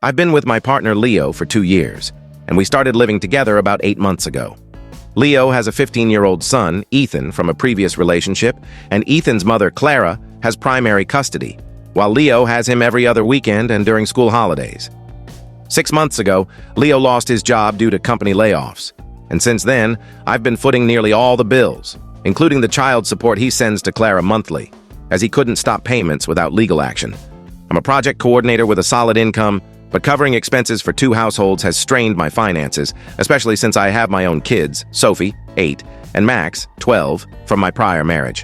I've been with my partner Leo for 2 years, and we started living together about 8 months ago. Leo has a 15-year-old son, Ethan, from a previous relationship, and Ethan's mother, Clara, has primary custody, while Leo has him every other weekend and during school holidays. 6 months ago, Leo lost his job due to company layoffs, and since then, I've been footing nearly all the bills, including the child support he sends to Clara monthly, as he couldn't stop payments without legal action. I'm a project coordinator with a solid income, but covering expenses for 2 households has strained my finances, especially since I have my own kids, Sophie, 8, and Max, 12, from my prior marriage.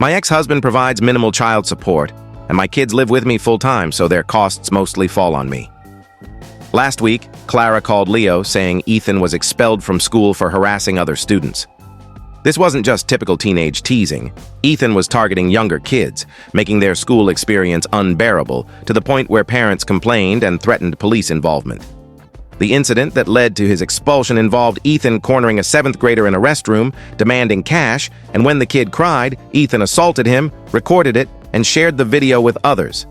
My ex-husband provides minimal child support, and my kids live with me full-time, so their costs mostly fall on me. Last week, Clara called Leo saying Ethan was expelled from school for harassing other students. This wasn't just typical teenage teasing. Ethan was targeting younger kids, making their school experience unbearable to the point where parents complained and threatened police involvement. The incident that led to his expulsion involved Ethan cornering a 7th grader in a restroom, demanding cash, and when the kid cried, Ethan assaulted him, recorded it, and shared the video with others.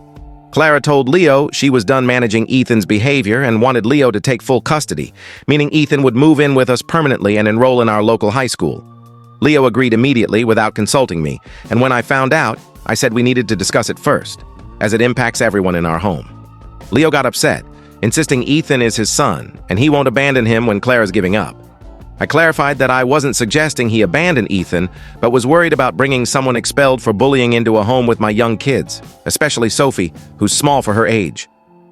Clara told Leo she was done managing Ethan's behavior and wanted Leo to take full custody, meaning Ethan would move in with us permanently and enroll in our local high school. Leo agreed immediately without consulting me, and when I found out, I said we needed to discuss it first, as it impacts everyone in our home. Leo got upset, insisting Ethan is his son, and he won't abandon him when Clara's giving up. I clarified that I wasn't suggesting he abandon Ethan, but was worried about bringing someone expelled for bullying into a home with my young kids, especially Sophie, who's small for her age.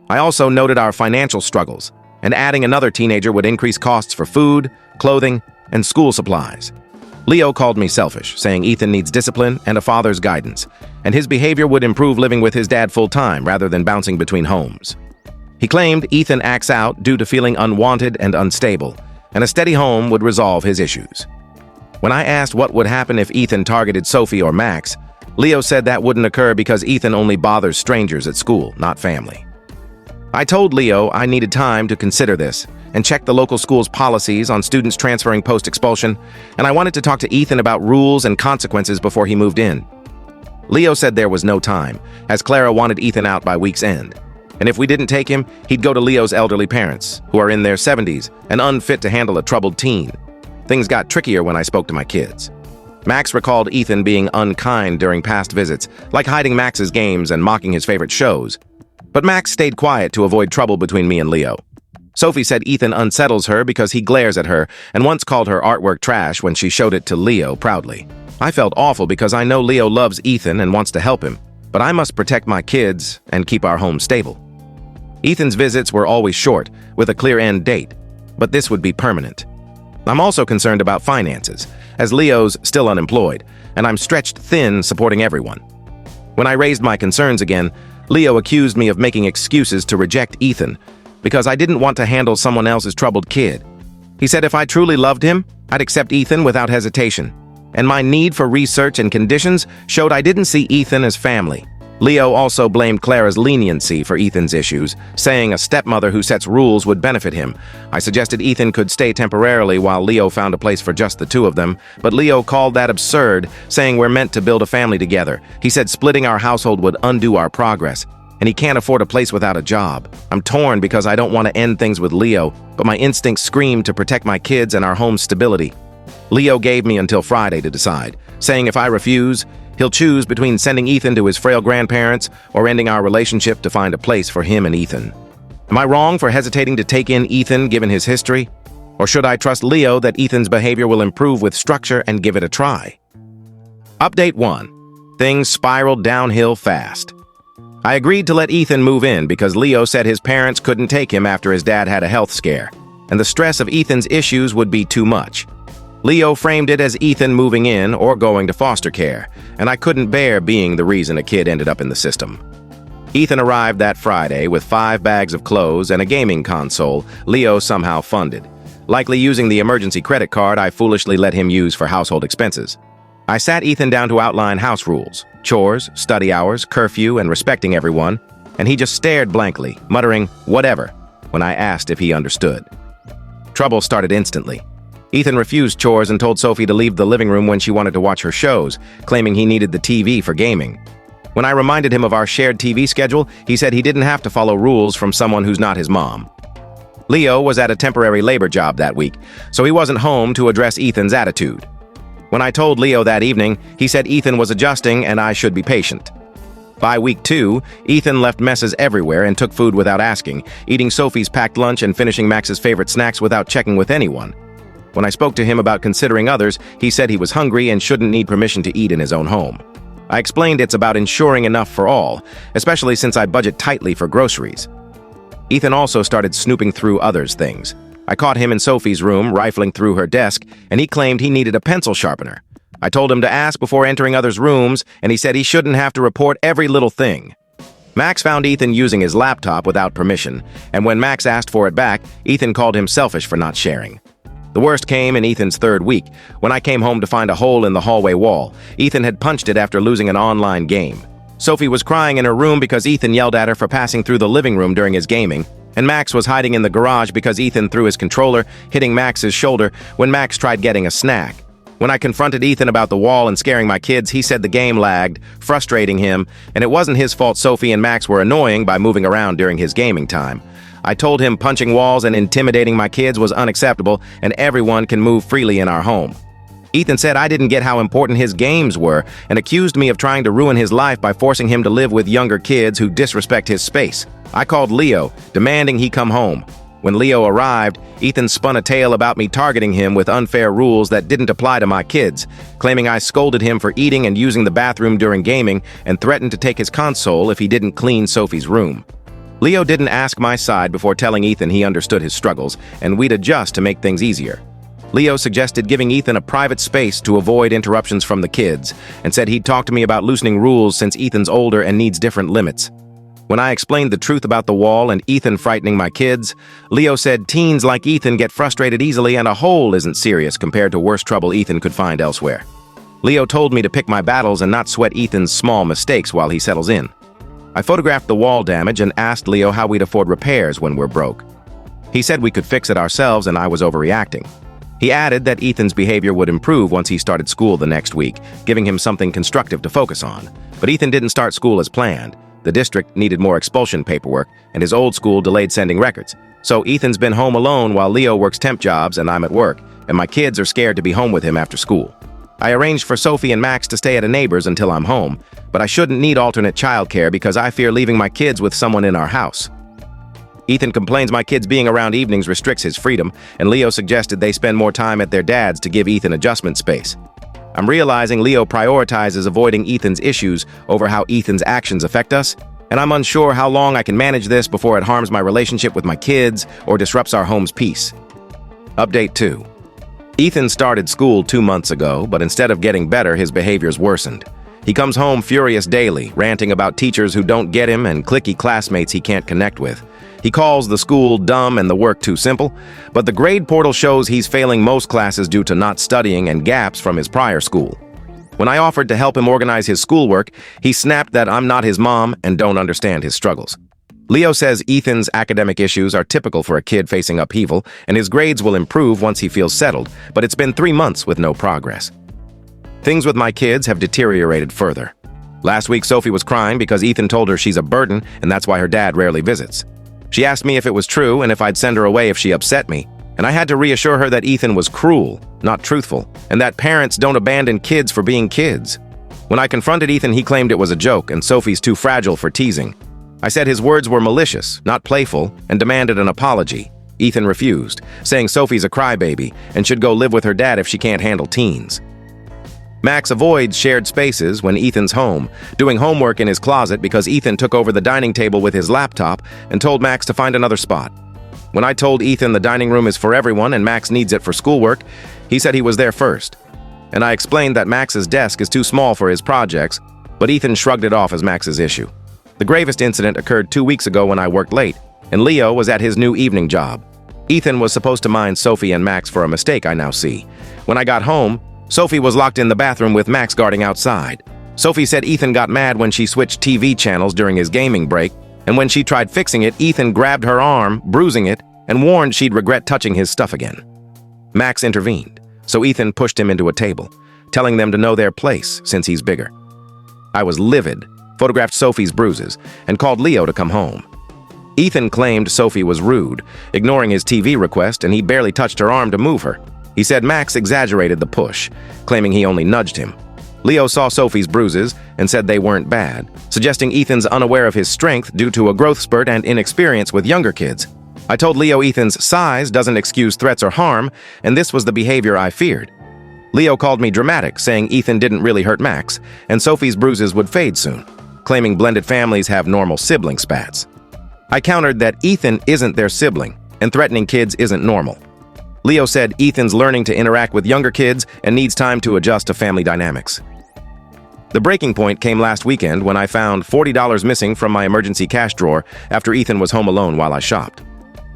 I also noted our financial struggles, and adding another teenager would increase costs for food, clothing, and school supplies. Leo called me selfish, saying Ethan needs discipline and a father's guidance, and his behavior would improve living with his dad full-time rather than bouncing between homes. He claimed Ethan acts out due to feeling unwanted and unstable, and a steady home would resolve his issues. When I asked what would happen if Ethan targeted Sophie or Max, Leo said that wouldn't occur because Ethan only bothers strangers at school, not family. I told Leo I needed time to consider this and check the local school's policies on students transferring post-expulsion, and I wanted to talk to Ethan about rules and consequences before he moved in. Leo said there was no time, as Clara wanted Ethan out by week's end, and if we didn't take him, he'd go to Leo's elderly parents, who are in their 70s and unfit to handle a troubled teen. Things got trickier when I spoke to my kids. Max recalled Ethan being unkind during past visits, like hiding Max's games and mocking his favorite shows. But Max stayed quiet to avoid trouble between me and Leo. Sophie said Ethan unsettles her because he glares at her and once called her artwork trash when she showed it to Leo proudly. I felt awful because I know Leo loves Ethan and wants to help him, but I must protect my kids and keep our home stable. Ethan's visits were always short, with a clear end date, but this would be permanent. I'm also concerned about finances, as Leo's still unemployed, and I'm stretched thin supporting everyone. When I raised my concerns again, Leo accused me of making excuses to reject Ethan, because I didn't want to handle someone else's troubled kid. He said if I truly loved him, I'd accept Ethan without hesitation, and my need for research and conditions showed I didn't see Ethan as family. Leo also blamed Clara's leniency for Ethan's issues, saying a stepmother who sets rules would benefit him. I suggested Ethan could stay temporarily while Leo found a place for just the 2 of them, but Leo called that absurd, saying we're meant to build a family together. He said splitting our household would undo our progress, and he can't afford a place without a job. I'm torn because I don't want to end things with Leo, but my instincts scream to protect my kids and our home's stability. Leo gave me until Friday to decide, saying if I refuse, he'll choose between sending Ethan to his frail grandparents or ending our relationship to find a place for him and Ethan. Am I wrong for hesitating to take in Ethan given his history? Or should I trust Leo that Ethan's behavior will improve with structure and give it a try? Update 1. Things spiraled downhill fast. I agreed to let Ethan move in because Leo said his parents couldn't take him after his dad had a health scare, and the stress of Ethan's issues would be too much. Leo framed it as Ethan moving in or going to foster care, and I couldn't bear being the reason a kid ended up in the system. Ethan arrived that Friday with 5 bags of clothes and a gaming console Leo somehow funded, likely using the emergency credit card I foolishly let him use for household expenses. I sat Ethan down to outline house rules, chores, study hours, curfew, and respecting everyone, and he just stared blankly, muttering, "Whatever," when I asked if he understood. Trouble started instantly. Ethan refused chores and told Sophie to leave the living room when she wanted to watch her shows, claiming he needed the TV for gaming. When I reminded him of our shared TV schedule, he said he didn't have to follow rules from someone who's not his mom. Leo was at a temporary labor job that week, so he wasn't home to address Ethan's attitude. When I told Leo that evening, he said Ethan was adjusting and I should be patient. By week 2, Ethan left messes everywhere and took food without asking, eating Sophie's packed lunch and finishing Max's favorite snacks without checking with anyone. When I spoke to him about considering others, he said he was hungry and shouldn't need permission to eat in his own home. I explained it's about ensuring enough for all, especially since I budget tightly for groceries. Ethan also started snooping through others' things. I caught him in Sophie's room, rifling through her desk, and he claimed he needed a pencil sharpener. I told him to ask before entering others' rooms, and he said he shouldn't have to report every little thing. Max found Ethan using his laptop without permission, and when Max asked for it back, Ethan called him selfish for not sharing. The worst came in Ethan's 3rd week, when I came home to find a hole in the hallway wall. Ethan had punched it after losing an online game. Sophie was crying in her room because Ethan yelled at her for passing through the living room during his gaming, and Max was hiding in the garage because Ethan threw his controller, hitting Max's shoulder when Max tried getting a snack. When I confronted Ethan about the wall and scaring my kids, he said the game lagged, frustrating him, and it wasn't his fault Sophie and Max were annoying by moving around during his gaming time. I told him punching walls and intimidating my kids was unacceptable and everyone can move freely in our home. Ethan said I didn't get how important his games were and accused me of trying to ruin his life by forcing him to live with younger kids who disrespect his space. I called Leo, demanding he come home. When Leo arrived, Ethan spun a tale about me targeting him with unfair rules that didn't apply to my kids, claiming I scolded him for eating and using the bathroom during gaming and threatened to take his console if he didn't clean Sophie's room. Leo didn't ask my side before telling Ethan he understood his struggles and we'd adjust to make things easier. Leo suggested giving Ethan a private space to avoid interruptions from the kids and said he'd talk to me about loosening rules since Ethan's older and needs different limits. When I explained the truth about the wall and Ethan frightening my kids, Leo said teens like Ethan get frustrated easily and a hole isn't serious compared to worse trouble Ethan could find elsewhere. Leo told me to pick my battles and not sweat Ethan's small mistakes while he settles in. I photographed the wall damage and asked Leo how we'd afford repairs when we're broke. He said we could fix it ourselves and I was overreacting. He added that Ethan's behavior would improve once he started school the next week, giving him something constructive to focus on. But Ethan didn't start school as planned. The district needed more expulsion paperwork, and his old school delayed sending records. So Ethan's been home alone while Leo works temp jobs and I'm at work, and my kids are scared to be home with him after school. I arranged for Sophie and Max to stay at a neighbor's until I'm home, but I shouldn't need alternate childcare because I fear leaving my kids with someone in our house. Ethan complains my kids being around evenings restricts his freedom, and Leo suggested they spend more time at their dad's to give Ethan adjustment space. I'm realizing Leo prioritizes avoiding Ethan's issues over how Ethan's actions affect us, and I'm unsure how long I can manage this before it harms my relationship with my kids or disrupts our home's peace. Update 2. Ethan started school 2 months ago, but instead of getting better, his behaviors worsened. He comes home furious daily, ranting about teachers who don't get him and cliquey classmates he can't connect with. He calls the school dumb and the work too simple, but the grade portal shows he's failing most classes due to not studying and gaps from his prior school. When I offered to help him organize his schoolwork, he snapped that I'm not his mom and don't understand his struggles. Leo says Ethan's academic issues are typical for a kid facing upheaval, and his grades will improve once he feels settled, but it's been 3 months with no progress. Things with my kids have deteriorated further. Last week, Sophie was crying because Ethan told her she's a burden, and that's why her dad rarely visits. She asked me if it was true and if I'd send her away if she upset me, and I had to reassure her that Ethan was cruel, not truthful, and that parents don't abandon kids for being kids. When I confronted Ethan, he claimed it was a joke and Sophie's too fragile for teasing. I said his words were malicious, not playful, and demanded an apology. Ethan refused, saying Sophie's a crybaby and should go live with her dad if she can't handle teens. Max avoids shared spaces when Ethan's home, doing homework in his closet because Ethan took over the dining table with his laptop and told Max to find another spot. When I told Ethan the dining room is for everyone and Max needs it for schoolwork, he said he was there first. And I explained that Max's desk is too small for his projects, but Ethan shrugged it off as Max's issue. The gravest incident occurred 2 weeks ago when I worked late, and Leo was at his new evening job. Ethan was supposed to mind Sophie and Max for a mistake I now see. When I got home, Sophie was locked in the bathroom with Max guarding outside. Sophie said Ethan got mad when she switched TV channels during his gaming break, and when she tried fixing it, Ethan grabbed her arm, bruising it, and warned she'd regret touching his stuff again. Max intervened, so Ethan pushed him into a table, telling them to know their place since he's bigger. I was livid, photographed Sophie's bruises, and called Leo to come home. Ethan claimed Sophie was rude, ignoring his TV request, and he barely touched her arm to move her. He said Max exaggerated the push, claiming he only nudged him. Leo saw Sophie's bruises and said they weren't bad, suggesting Ethan's unaware of his strength due to a growth spurt and inexperience with younger kids. I told Leo Ethan's size doesn't excuse threats or harm, and this was the behavior I feared. Leo called me dramatic, saying Ethan didn't really hurt Max, and Sophie's bruises would fade soon, claiming blended families have normal sibling spats. I countered that Ethan isn't their sibling, and threatening kids isn't normal. Leo said Ethan's learning to interact with younger kids and needs time to adjust to family dynamics. The breaking point came last weekend when I found $40 missing from my emergency cash drawer after Ethan was home alone while I shopped.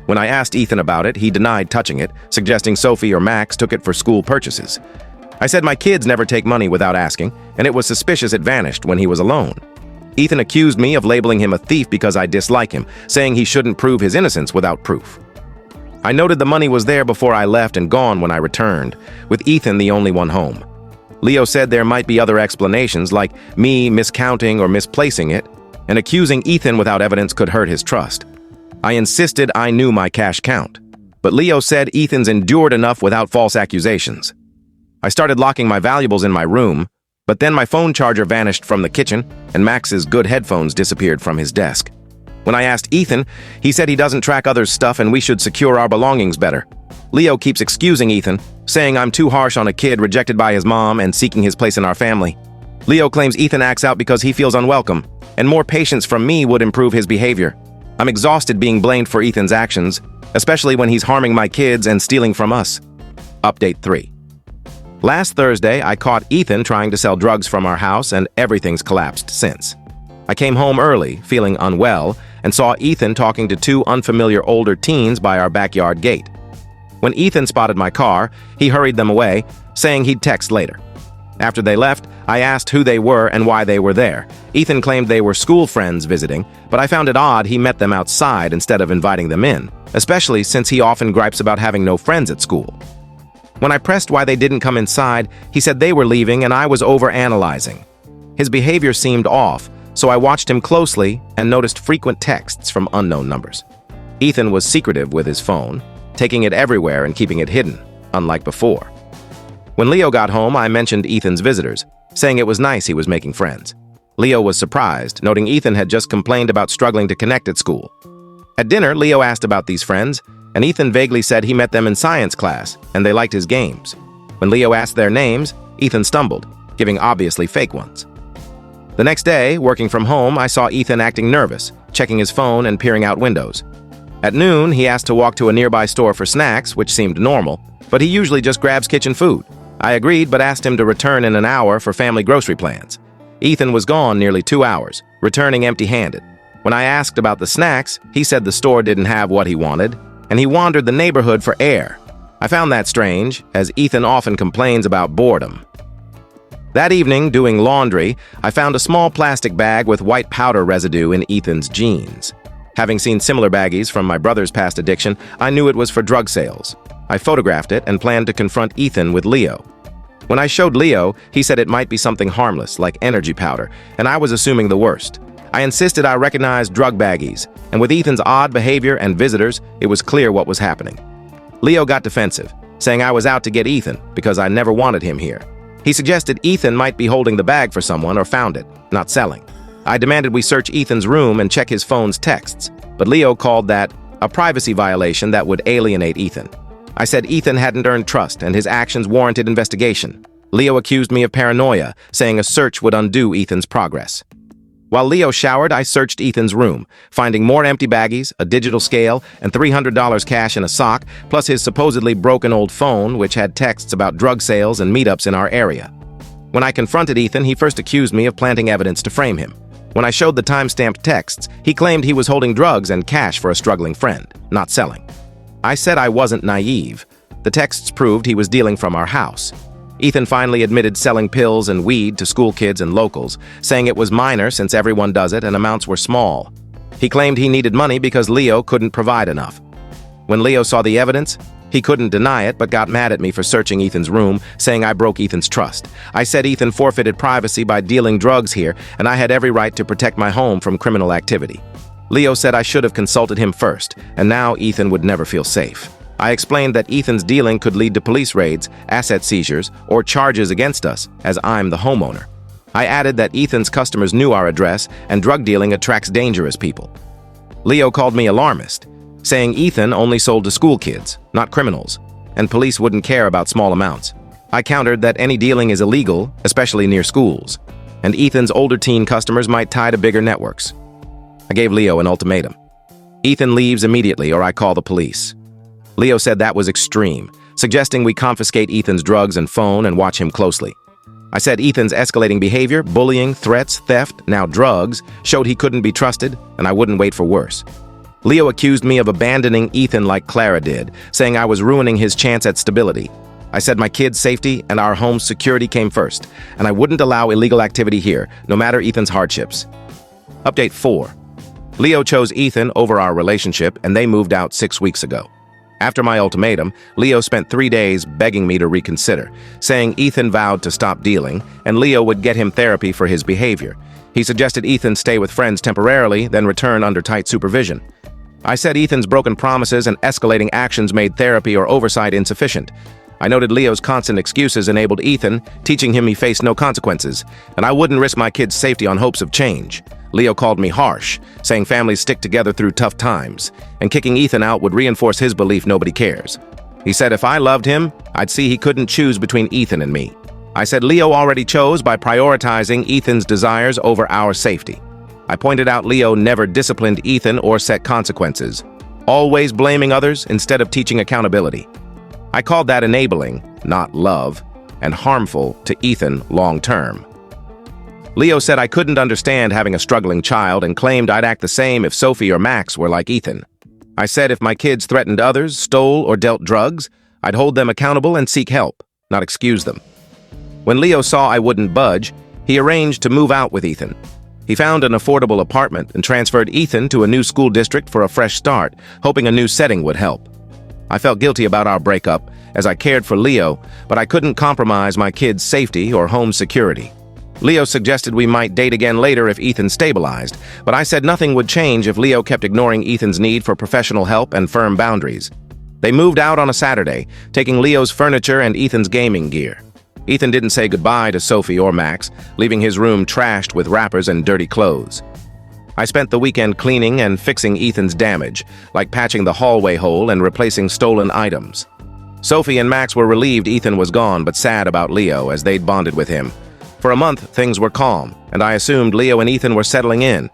When I asked Ethan about it, he denied touching it, suggesting Sophie or Max took it for school purchases. I said my kids never take money without asking, and it was suspicious it vanished when he was alone. Ethan accused me of labeling him a thief because I dislike him, saying he shouldn't prove his innocence without proof. I noted the money was there before I left and gone when I returned, with Ethan the only one home. Leo said there might be other explanations, like me miscounting or misplacing it, and accusing Ethan without evidence could hurt his trust. I insisted I knew my cash count, but Leo said Ethan's endured enough without false accusations. I started locking my valuables in my room, but then my phone charger vanished from the kitchen, and Max's good headphones disappeared from his desk. When I asked Ethan, he said he doesn't track others' stuff and we should secure our belongings better. Leo keeps excusing Ethan, saying I'm too harsh on a kid rejected by his mom and seeking his place in our family. Leo claims Ethan acts out because he feels unwelcome, and more patience from me would improve his behavior. I'm exhausted being blamed for Ethan's actions, especially when he's harming my kids and stealing from us. Update 3. Last Thursday, I caught Ethan trying to sell drugs from our house, and everything's collapsed since. I came home early, feeling unwell, and saw Ethan talking to two unfamiliar older teens by our backyard gate. When Ethan spotted my car, he hurried them away, saying he'd text later. After they left, I asked who they were and why they were there. Ethan claimed they were school friends visiting, but I found it odd he met them outside instead of inviting them in, especially since he often gripes about having no friends at school. When I pressed why they didn't come inside, he said they were leaving and I was overanalyzing. His behavior seemed off, so I watched him closely and noticed frequent texts from unknown numbers. Ethan was secretive with his phone, taking it everywhere and keeping it hidden, unlike before. When Leo got home, I mentioned Ethan's visitors, saying it was nice he was making friends. Leo was surprised, noting Ethan had just complained about struggling to connect at school. At dinner, Leo asked about these friends, and Ethan vaguely said he met them in science class, and they liked his games. When Leo asked their names, Ethan stumbled, giving obviously fake ones. The next day, working from home, I saw Ethan acting nervous, checking his phone and peering out windows. At noon, he asked to walk to a nearby store for snacks, which seemed normal, but he usually just grabs kitchen food. I agreed, but asked him to return in an hour for family grocery plans. Ethan was gone nearly 2 hours, returning empty-handed. When I asked about the snacks, he said the store didn't have what he wanted, and he wandered the neighborhood for air. I found that strange, as Ethan often complains about boredom. That evening, doing laundry, I found a small plastic bag with white powder residue in Ethan's jeans. Having seen similar baggies from my brother's past addiction, I knew it was for drug sales. I photographed it and planned to confront Ethan with Leo. When I showed Leo, he said it might be something harmless, like energy powder, and I was assuming the worst. I insisted I recognized drug baggies, and with Ethan's odd behavior and visitors, it was clear what was happening. Leo got defensive, saying I was out to get Ethan because I never wanted him here. He suggested Ethan might be holding the bag for someone or found it, not selling. I demanded we search Ethan's room and check his phone's texts, but Leo called that a privacy violation that would alienate Ethan. I said Ethan hadn't earned trust and his actions warranted investigation. Leo accused me of paranoia, saying a search would undo Ethan's progress. While Leo showered, I searched Ethan's room, finding more empty baggies, a digital scale, and $300 cash in a sock, plus his supposedly broken old phone, which had texts about drug sales and meetups in our area. When I confronted Ethan, he first accused me of planting evidence to frame him. When I showed the time-stamped texts, he claimed he was holding drugs and cash for a struggling friend, not selling. I said I wasn't naive. The texts proved he was dealing from our house. Ethan finally admitted selling pills and weed to school kids and locals, saying it was minor since everyone does it and amounts were small. He claimed he needed money because Leo couldn't provide enough. When Leo saw the evidence, He couldn't deny it, but got mad at me for searching Ethan's room, saying I broke Ethan's trust. I said Ethan forfeited privacy by dealing drugs here, and I had every right to protect my home from criminal activity. Leo said I should have consulted him first, and now Ethan would never feel safe. I explained that Ethan's dealing could lead to police raids, asset seizures, or charges against us, as I'm the homeowner. I added that Ethan's customers knew our address, and drug dealing attracts dangerous people. Leo called me alarmist, saying Ethan only sold to school kids, not criminals, and police wouldn't care about small amounts. I countered that any dealing is illegal, especially near schools, and Ethan's older teen customers might tie to bigger networks. I gave Leo an ultimatum. Ethan leaves immediately or I call the police. Leo said that was extreme, suggesting we confiscate Ethan's drugs and phone and watch him closely. I said Ethan's escalating behavior, bullying, threats, theft, now drugs, showed he couldn't be trusted, and I wouldn't wait for worse. Leo accused me of abandoning Ethan like Clara did, saying I was ruining his chance at stability. I said my kids' safety and our home's security came first, and I wouldn't allow illegal activity here, no matter Ethan's hardships. Update 4. Leo chose Ethan over our relationship, and they moved out 6 weeks ago. After my ultimatum, Leo spent 3 days begging me to reconsider, saying Ethan vowed to stop dealing, and Leo would get him therapy for his behavior. He suggested Ethan stay with friends temporarily, then return under tight supervision. I said Ethan's broken promises and escalating actions made therapy or oversight insufficient. I noted Leo's constant excuses enabled Ethan, teaching him he faced no consequences, and I wouldn't risk my kids' safety on hopes of change. Leo called me harsh, saying families stick together through tough times, and kicking Ethan out would reinforce his belief nobody cares. He said if I loved him, I'd see he couldn't choose between Ethan and me. I said Leo already chose by prioritizing Ethan's desires over our safety. I pointed out Leo never disciplined Ethan or set consequences, always blaming others instead of teaching accountability. I called that enabling, not love, and harmful to Ethan long-term. Leo said I couldn't understand having a struggling child and claimed I'd act the same if Sophie or Max were like Ethan. I said if my kids threatened others, stole, or dealt drugs, I'd hold them accountable and seek help, not excuse them. When Leo saw I wouldn't budge, he arranged to move out with Ethan. He found an affordable apartment and transferred Ethan to a new school district for a fresh start, hoping a new setting would help. I felt guilty about our breakup, as I cared for Leo, but I couldn't compromise my kids' safety or home security. Leo suggested we might date again later if Ethan stabilized, but I said nothing would change if Leo kept ignoring Ethan's need for professional help and firm boundaries. They moved out on a Saturday, taking Leo's furniture and Ethan's gaming gear. Ethan didn't say goodbye to Sophie or Max, leaving his room trashed with wrappers and dirty clothes. I spent the weekend cleaning and fixing Ethan's damage, like patching the hallway hole and replacing stolen items. Sophie and Max were relieved Ethan was gone, but sad about Leo as they'd bonded with him. For a month, things were calm, and I assumed Leo and Ethan were settling in.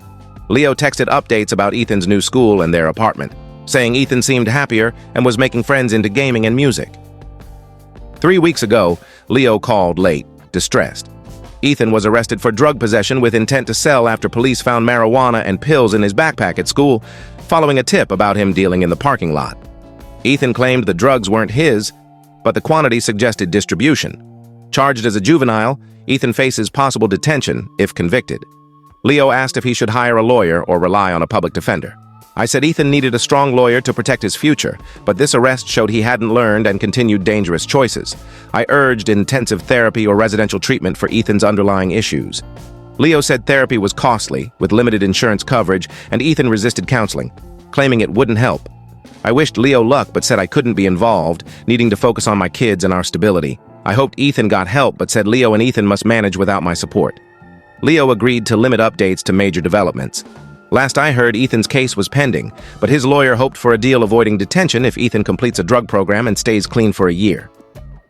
Leo texted updates about Ethan's new school and their apartment, saying Ethan seemed happier and was making friends into gaming and music. 3 weeks ago, Leo called late, distressed. Ethan was arrested for drug possession with intent to sell after police found marijuana and pills in his backpack at school, following a tip about him dealing in the parking lot. Ethan claimed the drugs weren't his, but the quantity suggested distribution. Charged as a juvenile, Ethan faces possible detention if convicted. Leo asked if he should hire a lawyer or rely on a public defender. I said Ethan needed a strong lawyer to protect his future, but this arrest showed he hadn't learned and continued dangerous choices. I urged intensive therapy or residential treatment for Ethan's underlying issues. Leo said therapy was costly, with limited insurance coverage, and Ethan resisted counseling, claiming it wouldn't help. I wished Leo luck but said I couldn't be involved, needing to focus on my kids and our stability. I hoped Ethan got help but said Leo and Ethan must manage without my support. Leo agreed to limit updates to major developments. Last I heard, Ethan's case was pending, but his lawyer hoped for a deal avoiding detention if Ethan completes a drug program and stays clean for a year.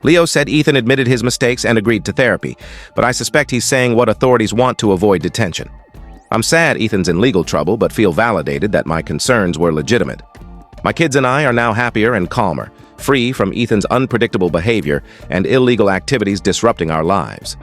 Leo said Ethan admitted his mistakes and agreed to therapy, but I suspect he's saying what authorities want to avoid detention. I'm sad Ethan's in legal trouble, but feel validated that my concerns were legitimate. My kids and I are now happier and calmer, free from Ethan's unpredictable behavior and illegal activities disrupting our lives.